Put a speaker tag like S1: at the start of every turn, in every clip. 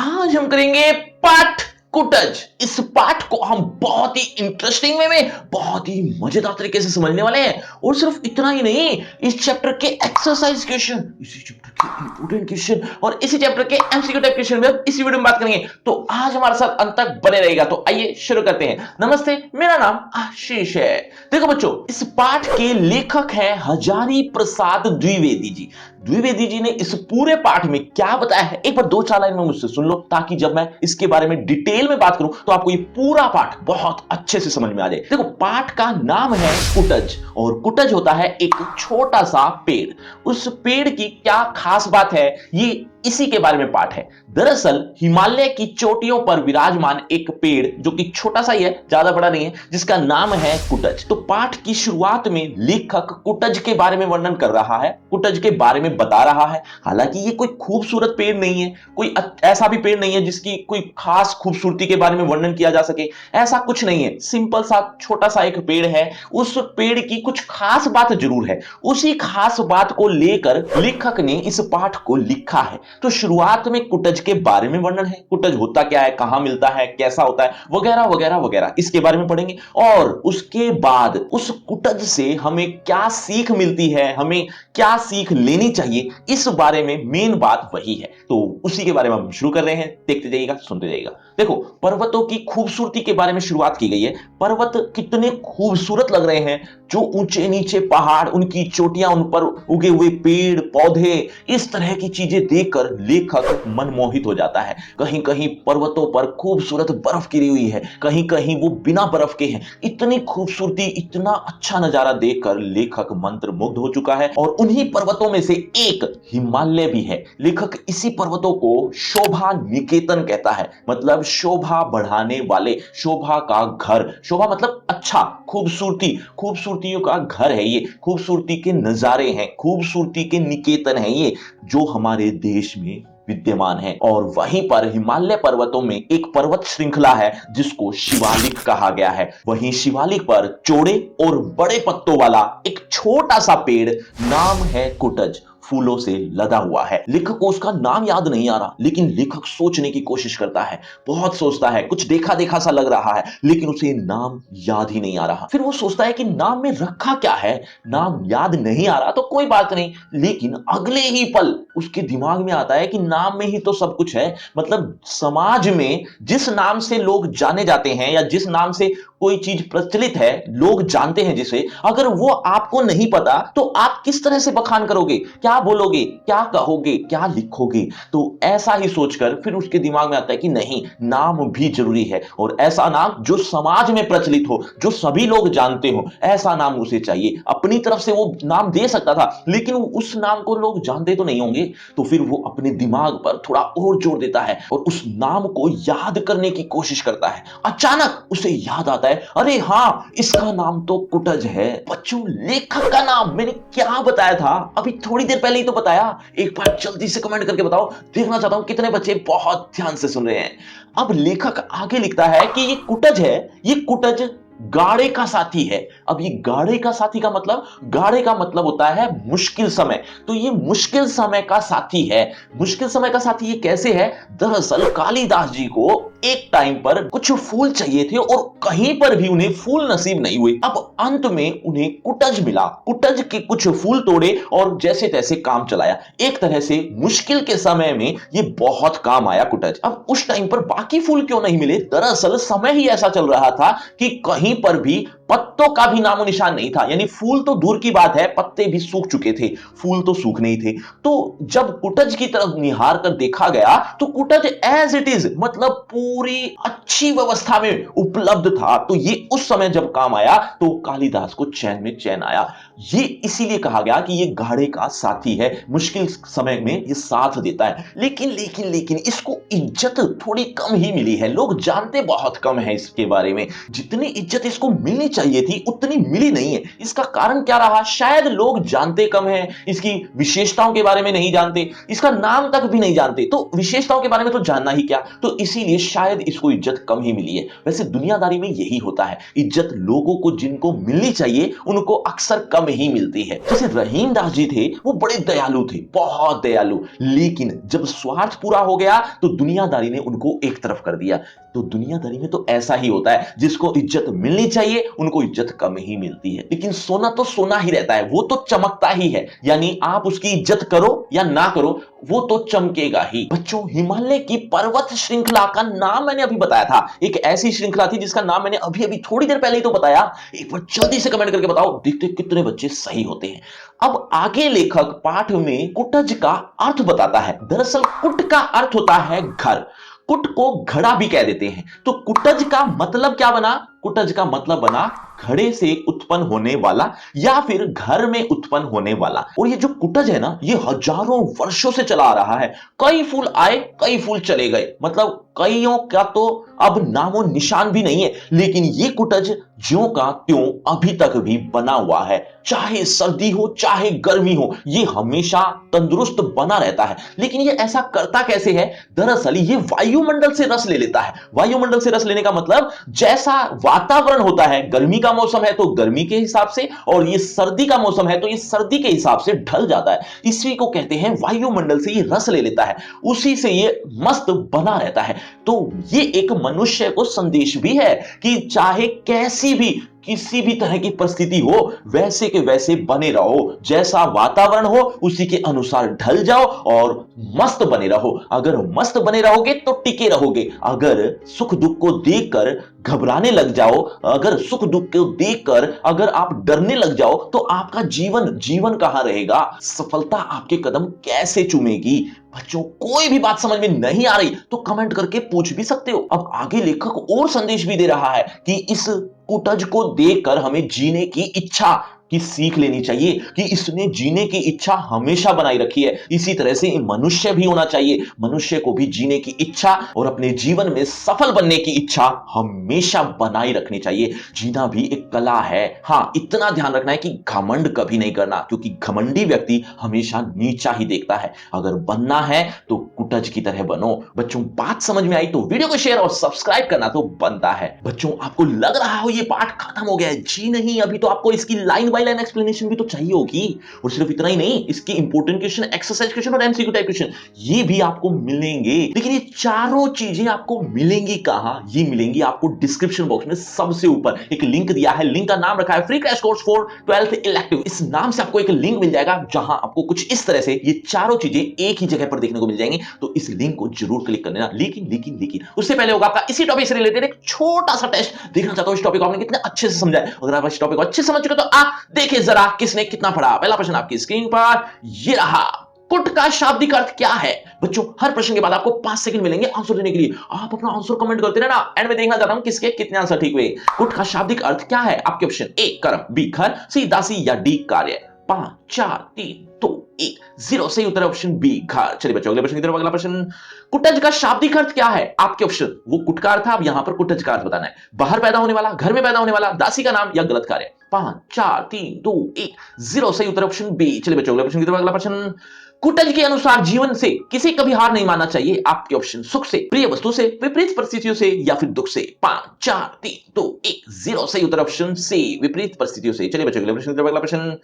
S1: आज हम करेंगे पाठ कुटज। इस पाठ को हम बहुत ही इंटरेस्टिंग वे में बहुत ही मजेदार तरीके से समझने वाले हैं। और सिर्फ इतना ही नहीं, इस चैप्टर के एक्सरसाइज क्वेश्चन, इसी चैप्टर के इंपोर्टेंट क्वेश्चन और इसी चैप्टर के एमसीक्यू टाइप क्वेश्चन में हम इसी वीडियो में बात करेंगे। तो आज हमारे साथ अंत तक बने रहेगा। तो आइए शुरू करते हैं। नमस्ते, मेरा नाम आशीष है। देखो बच्चों, इस पाठ के लेखक हैं हजारी प्रसाद द्विवेदी जी। द्विवेदी जी ने इस पूरे पाठ में क्या बताया है, एक बार दो चार लाइन में मुझसे सुन लो, ताकि जब मैं इसके बारे में डिटेल में बात करूं तो आपको ये पूरा पाठ बहुत अच्छे से समझ में आ जाए। देखो, पाठ का नाम है कुटज, और कुटज होता है एक छोटा सा पेड़। उस पेड़ की क्या खास बात है, ये इसी के बारे में पाठ है। दरअसल हिमालय की चोटियों पर विराजमान एक पेड़, जो कि छोटा सा ही है, ज्यादा बड़ा नहीं है, जिसका नाम है कुटज। तो पाठ की शुरुआत में लेखक कुटज के बारे में वर्णन कर रहा है, कुटज के बारे में बता रहा है। हालांकि ये कोई खूबसूरत पेड़ नहीं है, कोई ऐसा भी पेड़ नहीं है जिसकी कोई खास खूबसूरती के बारे में वर्णन किया जा सके, ऐसा कुछ नहीं है। सिंपल सा छोटा सा एक पेड़ है। उस पेड़ की कुछ खास बात जरूर है, उसी खास बात को लेकर लेखक ने इस पाठ को लिखा है। तो शुरुआत में कुटज के बारे में वर्णन है, कुटज होता क्या है, कहां मिलता है, कैसा होता है, वगैरह वगैरह वगैरह, इसके बारे में पढ़ेंगे। और उसके बाद उस कुटज से हमें क्या सीख मिलती है, हमें क्या सीख लेनी चाहिए, इस बारे में मेन बात वही है। तो उसी के बारे में हम शुरू कर रहे हैं। देखते जाइएगा, सुनते जाइएगा। देखो, पर्वतों की खूबसूरती के बारे में शुरुआत की गई है। पर्वत कितने खूबसूरत लग रहे हैं, जो ऊंचे नीचे पहाड़, उनकी चोटियां, उन पर उगे हुए पेड़ पौधे, इस तरह की चीजें देखकर लेखक मनमोहित हो जाता है। कहीं कहीं पर्वतों पर खूबसूरत बर्फ गिरी हुई है, कहीं कहीं वो बिना बर्फ के हैं। इतनी खूबसूरती, इतना अच्छा नजारा देखकर लेखक मंत्रमुग्ध हो चुका है। और उन्हीं पर्वतों में से एक हिमालय भी है। लेखक इसी पर्वतों को शोभा निकेतन कहता है, मतलब शोभा बढ़ाने वाले, शोभा का घर। शोभा मतलब अच्छा, खूबसूरती, खूबसूरतियों का घर है ये, खूबसूरती के नजारे हैं, खूबसूरती के निकेतन है ये, जो हमारे देश में विद्यमान है। और वहीं पर हिमालय पर्वतों में एक पर्वत श्रृंखला है जिसको शिवालिक कहा गया है। वहीं शिवालिक पर चौड़े और बड़े पत्तों वाला एक छोटा सा पेड़, नाम है कुटज, फूलों से लदा हुआ है। लेखक को उसका नाम याद नहीं आ रहा, लेकिन लेखक सोचने की कोशिश करता है, बहुत सोचता है, कुछ देखा देखा सा लग रहा है, लेकिन उसे नाम याद ही नहीं आ रहा। फिर वो सोचता है कि नाम में रखा क्या है, नाम याद नहीं आ रहा तो कोई बात नहीं। लेकिन अगले ही पल उसके दिमाग में आता है कि नाम में ही तो सब कुछ है। मतलब समाज में जिस नाम से लोग जाने जाते हैं, या जिस नाम से कोई चीज प्रचलित है, लोग जानते हैं जिसे, अगर वो आपको नहीं पता तो आप किस तरह से बखान करोगे, क्या बोलोगे, क्या कहोगे, क्या लिखोगे। तो ऐसा ही सोचकर फिर उसके दिमाग में आता है कि नहीं, नाम भी जरूरी है, और ऐसा नाम जो समाज में प्रचलित हो, जो सभी लोग जानते हो, ऐसा नाम उसे चाहिए। अपनी तरफ से वो नाम दे सकता था, लेकिन उस नाम को लोग जानते तो नहीं होंगे। तो फिर वो अपने दिमाग पर थोड़ा और जोर देता है और उस नाम को याद करने की कोशिश करता है। अचानक उसे याद आता है, अरे हाँ, इसका नाम तो कुटज है। बच्चों, लेखक का नाम मैंने क्या बताया था, अभी थोड़ी देर पहले ही तो बताया। एक बार जल्दी से कमेंट करके बताओ, देखना चाहता हूं कितने बच्चे बहुत ध्यान से सुन रहे हैं। अब लेखक आगे लिखता है कि ये कुटज है, ये कुटज गाड़े का साथी है। अब ये गाड़े का साथी का मतलब, गाड़े का मतलब होता है मुश्किल समय। तो ये मुश्किल समय का साथी है। मुश्किल समय का साथी ये कैसे है? दरअसल कालिदास जी को एक टाइम पर कुछ फूल चाहिए थे और कहीं पर भी उन्हें फूल नसीब नहीं हुए। अब अंत में उन्हें कुटज मिला। कुटज के कुछ फूल तोड़े और जैसे तैसे काम चलाया। एक तरह से मुश्किल के समय में ये बहुत काम आया कुटज। अब उस टाइम पर बाकी फूल क्यों नहीं मिले? दरअसल समय ही ऐसा चल रहा था कि कहीं पर भी पत्तों का भी नामो निशान नहीं था। यानी फूल तो दूर की बात है, पत्ते भी सूख चुके थे, फूल तो सूख नहीं थे। तो जब कुटज की तरफ निहार कर देखा गया तो कुटज एज इट इज, मतलब पूरी अच्छी व्यवस्था में उपलब्ध था। तो ये उस समय जब काम आया तो कालिदास को चैन में चैन आया। ये इसीलिए कहा गया कि ये गाड़े का साथी है, मुश्किल समय में ये साथ देता है। लेकिन लेकिन लेकिन इसको इज्जत थोड़ी कम ही मिली है, लोग जानते बहुत कम है इसके बारे में। जितनी इज्जत इसको मिलनी चाहिए थी उतनी मिली नहीं है। इसका कारण क्या रहा? शायद लोग जानते कम है, इसकी विशेषताओं के बारे में नहीं जानते, इसका नाम तक भी नहीं जानते, तो विशेषताओं के बारे में तो जानना ही क्या। तो इसीलिए शायद इसको इज्जत कम ही मिली है। वैसे दुनियादारी में यही होता है, इज्जत लोगों को जिनको मिलनी चाहिए उनको अक्सर कम ही मिलती है। जैसे रहीम दास जी थे, वो बड़े दयालु थे, बहुत दयालु, लेकिन जब स्वार्थ पूरा हो गया तो दुनियादारी ने उनको एक तरफ कर दिया। तो दुनियादारी में तो ऐसा ही होता है, जिसको इज्जत मिलनी चाहिए उनको इज्जत कम ही मिलती है। लेकिन सोना तो सोना ही रहता है, वो तो चमकता ही है, यानी आप उसकी इज्जत करो या ना करो, वो तो चमकेगा ही। बच्चों, हिमालय की पर्वत श्रृंखला का नाम मैंने अभी बताया था, एक ऐसी श्रृंखला थी जिसका नाम मैंने अभी अभी थोड़ी देर पहले ही तो बताया। एक बार जल्दी से कमेंट करके बताओ, देखते कितने बच्चे सही होते हैं। अब आगे लेखक पाठ में कुटज का अर्थ बताता है। दरअसल कुट का अर्थ होता है घर, कुट को घड़ा भी कह देते हैं। तो कुटज का मतलब क्या बना? कुटज का मतलब बना घड़े से उत्पन्न होने वाला या फिर घर में उत्पन्न होने वाला। और ये जो कुटज है ना, ये हजारों वर्षों से चला आ रहा है। कई फूल आए, कई फूल चले गए, मतलब कईयों का तो अब नामो निशान भी नहीं है, लेकिन ये कुटज ज्यों का त्यों अभी तक भी बना हुआ है। चाहे सर्दी हो चाहे गर्मी हो, ये हमेशा तंदुरुस्त बना रहता है। लेकिन ये ऐसा करता कैसे है? दरअसल ये वायुमंडल से रस ले लेता है। वायुमंडल से रस लेने का मतलब, जैसा वातावरण होता है, गर्मी का मौसम है तो गर्मी के हिसाब से, और ये सर्दी का मौसम है तो ये सर्दी के हिसाब से ढल जाता है। इसी को कहते हैं वायुमंडल से ये रस ले लेता है, उसी से ये मस्त बना रहता है। तो ये एक मनुष्य को संदेश भी है कि चाहे कैसी भी किसी भी तरह की परिस्थिति हो, वैसे के वैसे बने रहो, जैसा वातावरण हो उसी के अनुसार ढल जाओ और मस्त बने रहो। अगर मस्त बने रहोगे तो टिके रहोगे। अगर सुख दुख को देखकर घबराने लग जाओ, अगर सुख दुख को देखकर अगर आप डरने लग जाओ, तो आपका जीवन जीवन कहां रहेगा? सफलता आपके कदम कैसे चूमेगी? बच्चों, कोई भी बात समझ में नहीं आ रही तो कमेंट करके पूछ भी सकते हो। अब आगे लेखक और संदेश भी दे रहा है कि इस कुटज को देखकर हमें जीने की इच्छा की सीख लेनी चाहिए, कि इसने जीने की इच्छा हमेशा बनाई रखी है। इसी तरह से मनुष्य भी होना चाहिए, मनुष्य को भी जीने की इच्छा और अपने जीवन में सफल बनने की इच्छा हमेशा बनाई रखनी चाहिए। जीना भी एक कला है। हां, इतना ध्यान रखना है कि घमंड कभी नहीं करना, क्योंकि घमंडी व्यक्ति हमेशा नीचा ही देखता है। अगर बनना है तो कुटज की तरह बनो। बच्चों, बात समझ में आई तो वीडियो को शेयर और सब्सक्राइब करना तो बनता है। बच्चों, आपको लग रहा हो ये पाठ खत्म हो गया है? जी नहीं, अभी तो आपको इसकी लाइन बाय लाइन एक्सप्लेनेशन भी तो चाहिए होगी। और सिर्फ इतना ही नहीं, इसकी इंपॉर्टेंट क्वेश्चन, एक्सरसाइज क्वेश्चन और एमसीक्यू टाइप क्वेश्चन ये भी आपको मिलेंगे। लेकिन ये चारों चीजें आपको मिलेंगी कहां? ये मिलेंगी आपको डिस्क्रिप्शन बॉक्स में सबसे ऊपर एक लिंक दिया है। लिंक का नाम रखा है free crash course for 12th elective. इस नाम से आपको एक लिंक मिल जाएगा, जहां आपको कुछ इस तरह से ये चारों चीजें एक ही जगह पर देखने को मिल जाएंगी। तो इस लिंक को जरूर क्लिक कर लेना। लेकिन उससे पहले होगा आपका इसी टॉपिक से रिलेटेड एक छोटा सा टेस्ट। देखना चाहता हूं इस टॉपिक को आपने कितने अच्छे से समझा है। अगर आप इस टॉपिक को अच्छे से समझ चुके तो देखिए जरा किसने कितना पढ़ा। पहला प्रश्न आपकी स्क्रीन पर ये रहा। कुट का शाब्दिक अर्थ क्या है? बच्चों, हर प्रश्न के बाद आपको 5 सेकंड मिलेंगे आंसर देने के लिए। आप अपना आंसर कमेंट करते रहना, एंड में देखना चाहता हूं किसके कितने आंसर ठीक हुए। कुट का शाब्दिक अर्थ क्या है? आपके ऑप्शन ए कर्म, बी घर, सी दासी या डी कार्य। 5 4 3 2 1 0 सही उत्तर ऑप्शन बी घर। चलिए बच्चों, अगले प्रश्न की तरफ। अगला प्रश्न, कुटज का शाब्दिक अर्थ क्या है? आपके ऑप्शन, वो कुट का अर्थ था, अब यहां पर कुटज का अर्थ बताना है। बाहर पैदा होने वाला, घर में पैदा होने वाला, दासी का नाम या गलत कार्य। 5 4 3 2 1 0 सही उत्तर ऑप्शन बी। चलिए बच्चों, अगले प्रश्न की तरफ। अगला प्रश्न, कुटज के अनुसार जीवन से किसी कभी हार नहीं मानना चाहिए। आपके ऑप्शन, सुख से, प्रिय वस्तु से, विपरीत परिस्थितियों से या फिर दुख से। 5 4 3 2 1 0 सही उत्तर ऑप्शन सी, विपरीत परिस्थितियों से। चलिए बच्चों, अगले प्रश्न की तरफ। अगला प्रश्न,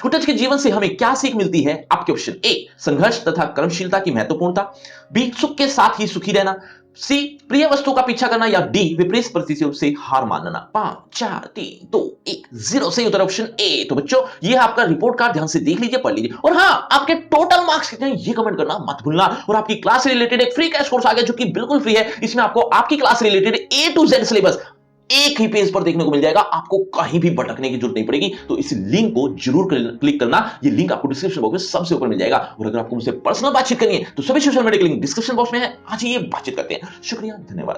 S1: कुटज के जीवन से हमें क्या सीख मिलती है? आपके ऑप्शन, ए संघर्ष तथा कर्मशीलता की महत्वपूर्णता, बी सुख के साथ ही सुखी रहना, सी प्रिय वस्तु का पीछा करना या डी विपरीत परिस्थितियों से हार मानना। 5 4 3 2 1 0 सही उत्तर ऑप्शन ए। तो बच्चों, ये आपका रिपोर्ट कार्ड, ध्यान से देख लीजिए, पढ़ लीजिए। और हां, आपके टोटल मार्क्स कितने हैं ये कमेंट करना मत भूलना। और आपकी क्लास से रिलेटेड एक फ्री क्रैश कोर्स आ गया जो कि बिल्कुल फ्री है। इसमें आपको आपकी क्लास से related A to Z syllabus एक ही पेज पर देखने को मिल जाएगा। आपको कहीं भी भटकने की जरूरत नहीं पड़ेगी। तो इस लिंक को जरूर क्लिक करना। ये लिंक आपको डिस्क्रिप्शन बॉक्स में सबसे ऊपर मिल जाएगा। और अगर आपको मुझसे पर्सनल बातचीत करनी है तो सभी सोशल मीडिया के लिंक डिस्क्रिप्शन बॉक्स में है। आज ये बातचीत करते हैं। शुक्रिया, धन्यवाद।